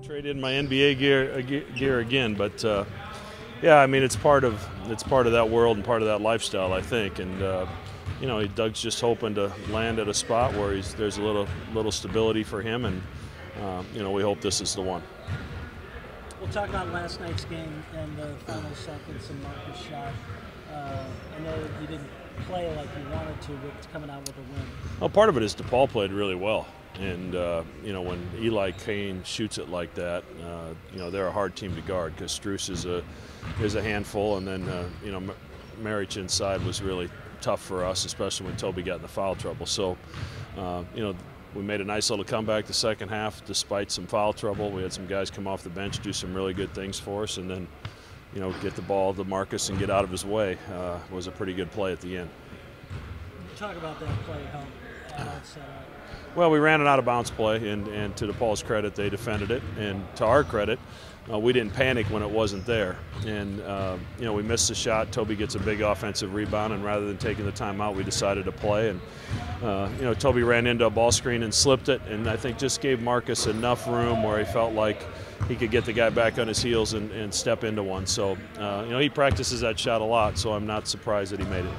Traded my NBA gear again, but yeah, I mean it's part of that world and part of that lifestyle, I think. And you know, Doug's just hoping to land at a spot where there's a little stability for him, and you know, we hope this is the one. We'll talk about last night's game and the final seconds and Marcus shot. I know you didn't play like you wanted to, but coming out with a win. Well, part of it is DePaul played really well, and you know, when Eli Kane shoots it like that, you know, they're a hard team to guard because Strus is a handful, and then you know, Marich inside was really tough for us, especially when Toby got in the foul trouble. So you know, we made a nice little comeback the second half despite some foul trouble. We had some guys come off the bench, do some really good things for us, and then, you know, get the ball to Marcus and get out of his way was a pretty good play at the end. Talk about that play, how that's set up. Well, we ran an out-of-bounds play, and to DePaul's credit, they defended it, and to our credit, we didn't panic when it wasn't there. And you know, we missed the shot. Toby gets a big offensive rebound, and rather than taking the timeout, we decided to play. And you know, Toby ran into a ball screen and slipped it, and I think just gave Marcus enough room where he felt like he could get the guy back on his heels and step into one. So you know, he practices that shot a lot, so I'm not surprised that he made it.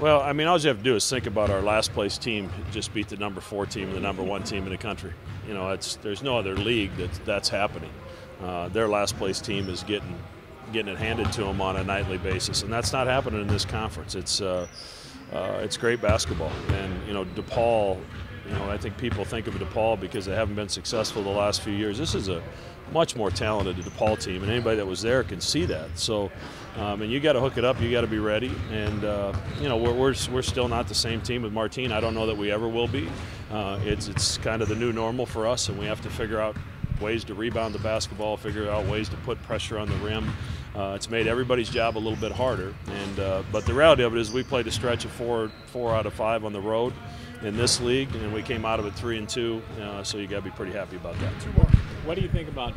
Well, I mean, all you have to do is think about our last place team just beat the number 4 team and the number 1 team in the country. You know, there's no other league that's happening. Their last place team is getting it handed to them on a nightly basis, and that's not happening in this conference. It's great basketball, and you know, DePaul. You know, I think people think of DePaul because they haven't been successful the last few years. This is a much more talented DePaul team, and anybody that was there can see that. So, and you got to hook it up. You got to be ready. And you know, we're still not the same team with Martine. I don't know that we ever will be. It's kind of the new normal for us, and we have to figure out ways to rebound the basketball, figure out ways to put pressure on the rim. It's made everybody's job a little bit harder. And but the reality of it is, we played a stretch of four out of 5 on the road in this league, and we came out of it 3-2. So you got to be pretty happy about that. 2 more. What do you think about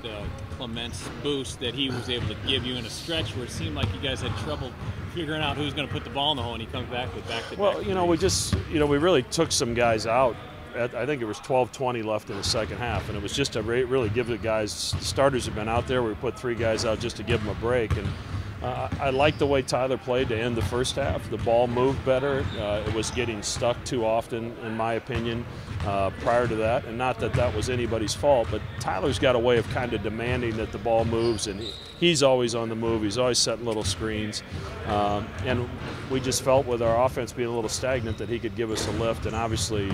Clement's boost that he was able to give you in a stretch where it seemed like you guys had trouble figuring out who's going to put the ball in the hole, and he comes back with back-to-back? Well, you know, we really took some guys out. I think it was 12:20 left in the second half, and it was just to really give the guys, the starters have been out there. We put 3 guys out just to give them a break, and I liked the way Tyler played to end the first half. The ball moved better. It was getting stuck too often, in my opinion, prior to that. And not that that was anybody's fault, but Tyler's got a way of kind of demanding that the ball moves, and he's always on the move. He's always setting little screens. And we just felt with our offense being a little stagnant that he could give us a lift, and obviously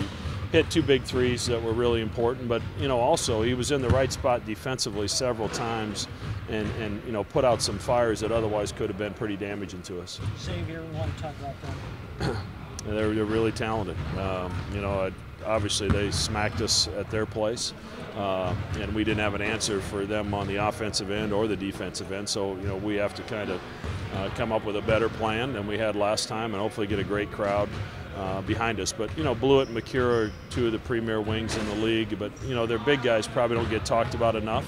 hit 2 big threes that were really important. But, you know, also he was in the right spot defensively several times, and you know, put out some fires that otherwise could have been pretty damaging to us. Xavier, we want to talk about that. They're really talented. You know, obviously they smacked us at their place, and we didn't have an answer for them on the offensive end or the defensive end. So, you know, we have to kind of come up with a better plan than we had last time, and hopefully get a great crowd behind us. But, you know, Blewett and McCure are 2 of the premier wings in the league, but, you know, their big guys probably don't get talked about enough.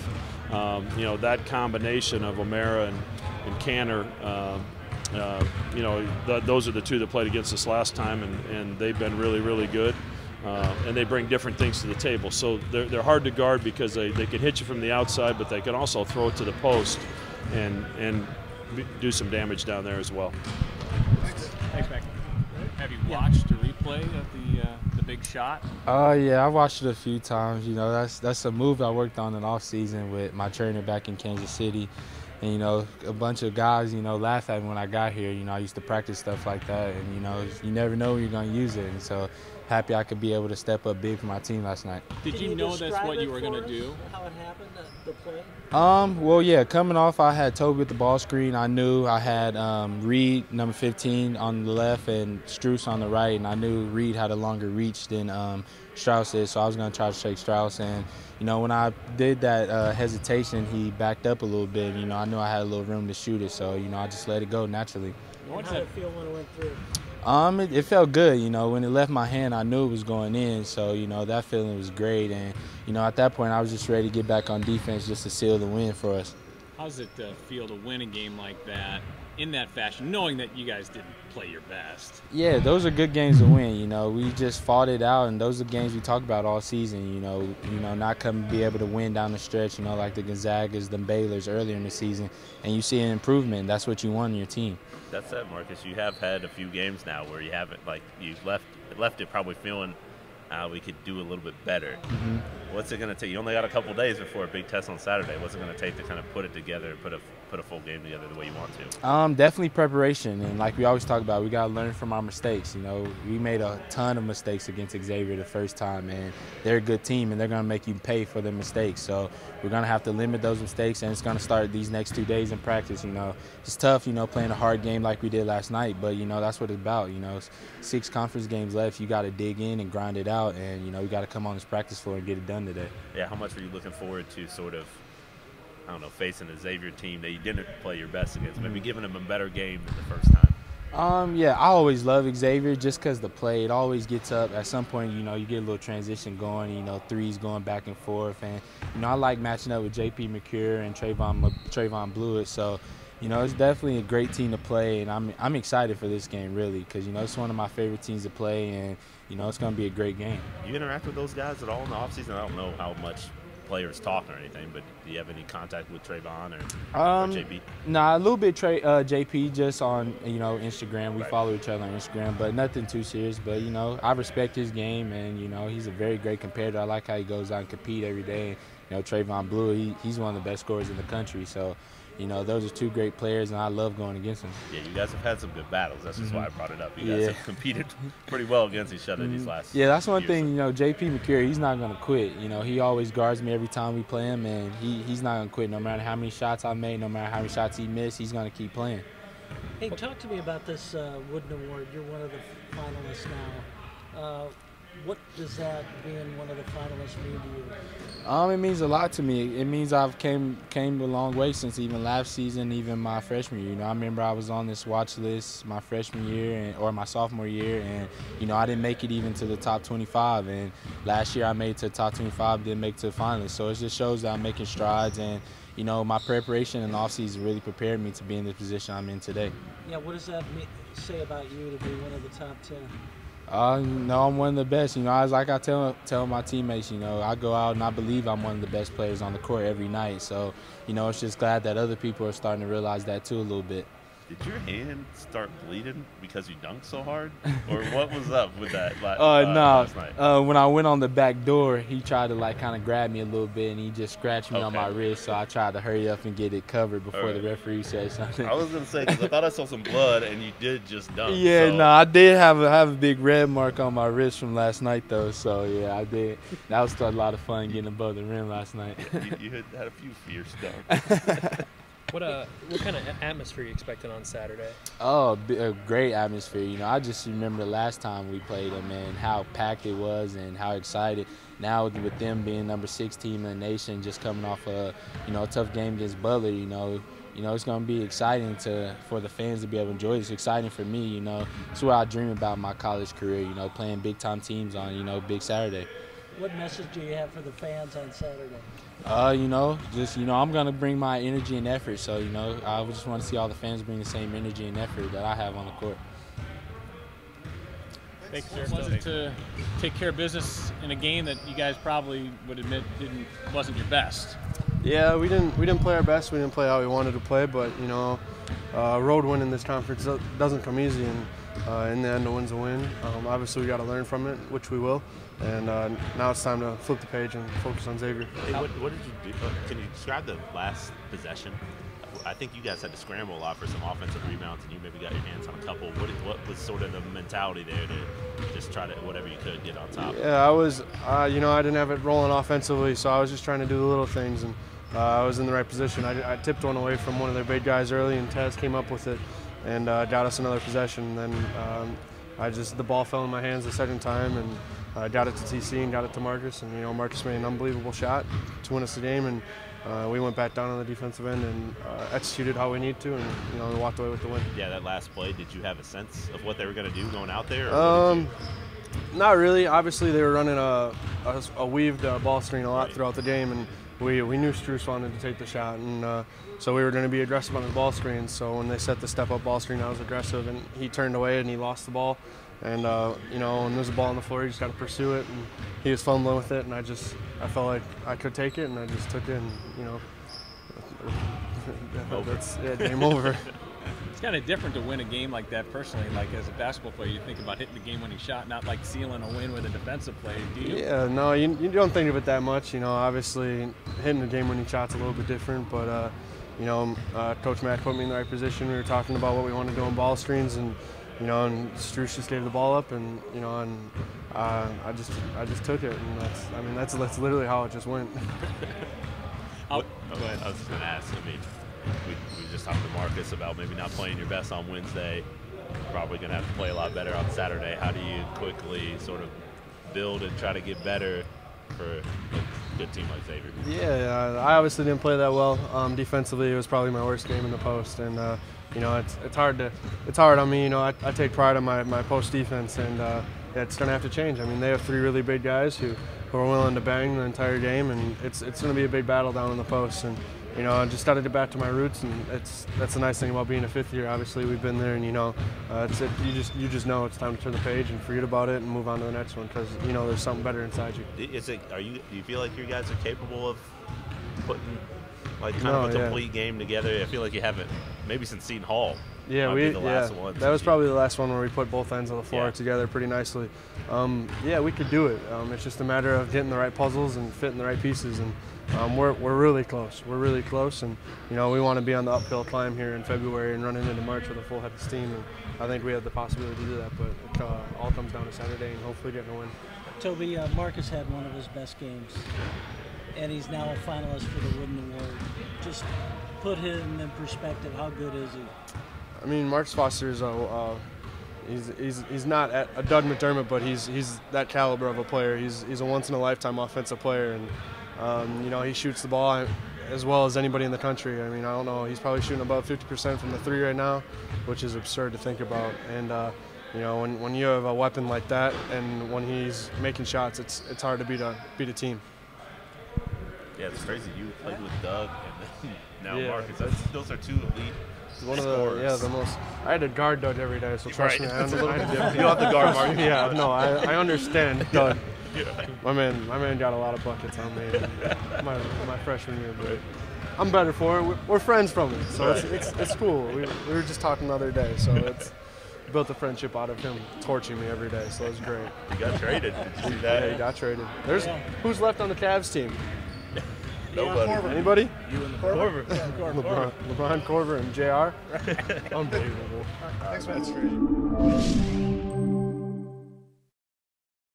You know, that combination of O'Mara and Canner, you know, those are the 2 that played against us last time, and they've been really, really good. And they bring different things to the table. So they're hard to guard because they can hit you from the outside, but they can also throw it to the post and do some damage down there as well. Thanks, Mac. Have you watched a replay of the big shot? Yeah, I watched it a few times. You know, that's a move I worked on in off season with my trainer back in Kansas City. And, you know, a bunch of guys, you know, laughed at me when I got here. You know, I used to practice stuff like that, and, you know, you never know when you're going to use it. And so happy I could be able to step up big for my team last night. Did you know that's what you were going to do? How it happened, the play? Well, yeah, coming off, I had Toby with the ball screen. I knew I had Reed, number 15, on the left and Strus on the right, and I knew Reed had a longer reach than Strauss did, so I was going to try to shake Strauss. And, you know, when I did that hesitation, he backed up a little bit. You know, I knew I had a little room to shoot it, so, you know, I just let it go naturally. How did it feel when it went through? It felt good, when it left my hand, I knew it was going in, so, that feeling was great, and, at that point, I was just ready to get back on defense just to seal the win for us. How does it feel to win a game like that in that fashion, knowing that you guys didn't play your best? Yeah, those are good games to win, we just fought it out, and those are games we talk about all season, not coming to be able to win down the stretch, like the Gonzagas, the Baylors earlier in the season, and you see an improvement. That's what you want in your team. That's it, Marcus. You have had a few games now where you haven't, you've left it probably feeling we could do a little bit better. Mm-hmm. What's it going to take? You only got a couple days before a big test on Saturday. What's it going to take to kind of put it together, put a full game together the way you want to? Definitely preparation, and like we always talk about, we got to learn from our mistakes. We made a ton of mistakes against Xavier the first time, and they're a good team, and they're going to make you pay for their mistakes. So we're going to have to limit those mistakes, and it's going to start these next 2 days in practice. It's tough, playing a hard game like we did last night, but that's what it's about. 6 conference games left. You got to dig in and grind it out, and we got to come on this practice floor and get it done today. Yeah, how much are you looking forward to sort of, facing the Xavier team that you didn't play your best against, maybe giving them a better game than the first time? Yeah, I always love Xavier just because the play, it always gets up. At some point, you get a little transition going, threes going back and forth. And, I like matching up with J.P. McCure and Trayvon Blewett. So, it's definitely a great team to play, and I'm excited for this game, really, because, it's one of my favorite teams to play, and, it's going to be a great game. You interact with those guys at all in the offseason? I don't know how much players talk or anything, but do you have any contact with Trayvon or JP? Nah, a little bit JP just on Instagram. We Right. follow each other on Instagram, but nothing too serious. But I respect his game, and he's a very great competitor. I like how he goes out and compete every day. Trayvon Blue, he's one of the best scorers in the country. So those are 2 great players, and I love going against them. Yeah, you guys have had some good battles. That's just why I brought it up. You guys have competed pretty well against each other these last Yeah, that's one years. thing, J.P. McCure, he's not going to quit. He always guards me every time we play him, and he's not going to quit. No matter how many shots I made, no matter how many shots he missed, he's going to keep playing. Hey, talk to me about this Wooden Award. You're one of the finalists now. What does that, being one of the finalists, mean to you? It means a lot to me. It means I've came a long way since even last season, even my freshman year. I remember I was on this watch list my freshman year or my sophomore year, and I didn't make it even to the top 25. And last year I made it to the top 25, didn't make it to the finalists. So it just shows that I'm making strides, and my preparation in the offseason really prepared me to be in the position I'm in today. Yeah, what does that say about you to be one of the top 10? No, I'm one of the best. As like I tell my teammates, I go out and I believe I'm one of the best players on the court every night. So, it's just glad that other people are starting to realize that too a little bit. Did your hand start bleeding because you dunked so hard? Or what was up with that last night? When I went on the back door, he tried to kind of grab me a little bit, and he just scratched me on my wrist. So I tried to hurry up and get it covered before the referee said something. I was going to say, because I thought I saw some blood, and you did just dunk. Yeah, so. No, I did have a big red mark on my wrist from last night, though. So, yeah, I did. That was a lot of fun getting above the rim last night. You had a few fierce dunks. What kind of atmosphere are you expecting on Saturday? Oh, a great atmosphere. I just remember the last time we played them and how packed it was and how excited. Now with them being number 6 team in the nation, just coming off a tough game against Butler, it's going to be exciting for the fans to be able to enjoy it. It's exciting for me. It's what I dream about my college career. Playing big time teams on big Saturday. What message do you have for the fans on Saturday? I'm going to bring my energy and effort. So, I just want to see all the fans bring the same energy and effort that I have on the court. Thanks, sir. Was it to take care of business in a game that you guys probably would admit wasn't your best? Yeah, we didn't play our best. We didn't play how we wanted to play, but road win in this conference doesn't come easy, and in the end, a win's a win. Obviously, we got to learn from it, which we will. And now it's time to flip the page and focus on Xavier. Hey, what did you do? Can you describe the last possession? I think you guys had to scramble a lot for some offensive rebounds, and you maybe got your hands on a couple. What was sort of the mentality there to just try to, whatever you could, get on top? Yeah, I was, I didn't have it rolling offensively, so I was just trying to do the little things, and I was in the right position. I tipped one away from one of their big guys early, and Taz came up with it and got us another possession. And then the ball fell in my hands the second time, and got it to TC and got it to Marcus, and Marcus made an unbelievable shot to win us the game, and we went back down on the defensive end and executed how we need to, and we walked away with the win. Yeah, that last play, did you have a sense of what they were going to do going out there? Not really. Obviously, they were running a weaved ball screen a lot throughout the game, and we knew Strus wanted to take the shot, and so we were going to be aggressive on the ball screen. So when they set the step-up ball screen, I was aggressive, and he turned away and he lost the ball. And when there's a ball on the floor, you just got to pursue it. And he was fumbling with it, and I felt like I could take it, and I just took it, and that's game over. It's kind of different to win a game like that personally. Like as a basketball player, you think about hitting the game-winning shot, not like sealing a win with a defensive play. Do you? Yeah, no, you don't think of it that much. Obviously hitting the game-winning shot's a little bit different, but Coach Matt put me in the right position. We were talking about what we wanted to do on ball screens, and and Strus just gave the ball up, and I just took it, and that's literally how it just went. Go ahead. I was just going to ask. We just talked to Marcus about maybe not playing your best on Wednesday. Probably going to have to play a lot better on Saturday. How do you quickly sort of build and try to get better for a good team like Xavier? Yeah, I obviously didn't play that well. Defensively, it was probably my worst game in the post, and it's hard on me. I take pride in my post defense, and it's going to have to change. They have 3 really big guys who are willing to bang the entire game, and it's going to be a big battle down in the post. And I just got to get back to my roots, and that's the nice thing about being a 5th year. Obviously, we've been there, and you just know it's time to turn the page and forget about it and move on to the next one, because there's something better inside you. Do you feel like you guys are capable of putting a complete game together? I feel like you haven't, maybe since Seton Hall. Yeah, that was probably the last one where we put both ends of the floor together pretty nicely. We could do it. It's just a matter of getting the right puzzles and fitting the right pieces, and we're really close. We're really close, and we want to be on the uphill climb here in February and running into March with a full head of steam. And I think we have the possibility to do that, but it all comes down to Saturday and hopefully getting a win. Toby, Marcus had one of his best games, and he's now a finalist for the Wooden Award. Just put him in perspective. How good is he? Marcus Foster is he's not a Doug McDermott, but he's that caliber of a player. He's a once-in-a-lifetime offensive player, and he shoots the ball as well as anybody in the country. I don't know, he's probably shooting above 50% from the 3 right now, which is absurd to think about. And when you have a weapon like that, and when he's making shots, it's hard to beat a team. Yeah, it's crazy. You played with Doug, and then now Marcus. Those are 2 elite. One of the most. I had to guard Doug every day, so trust me. You don't have to guard Marcus. Yeah, no, I understand Doug. My man got a lot of buckets on me my freshman year, but I'm better for it. We're friends from it, so it's cool. We were just talking the other day, so it's built a friendship out of him torching me every day, so it's great. You got traded. Did you see that? Yeah, he got traded. Who's left on the Cavs team? Nobody. Anybody? You and Corver. LeBron, Corver, and JR. Unbelievable. Thanks, man. That's great.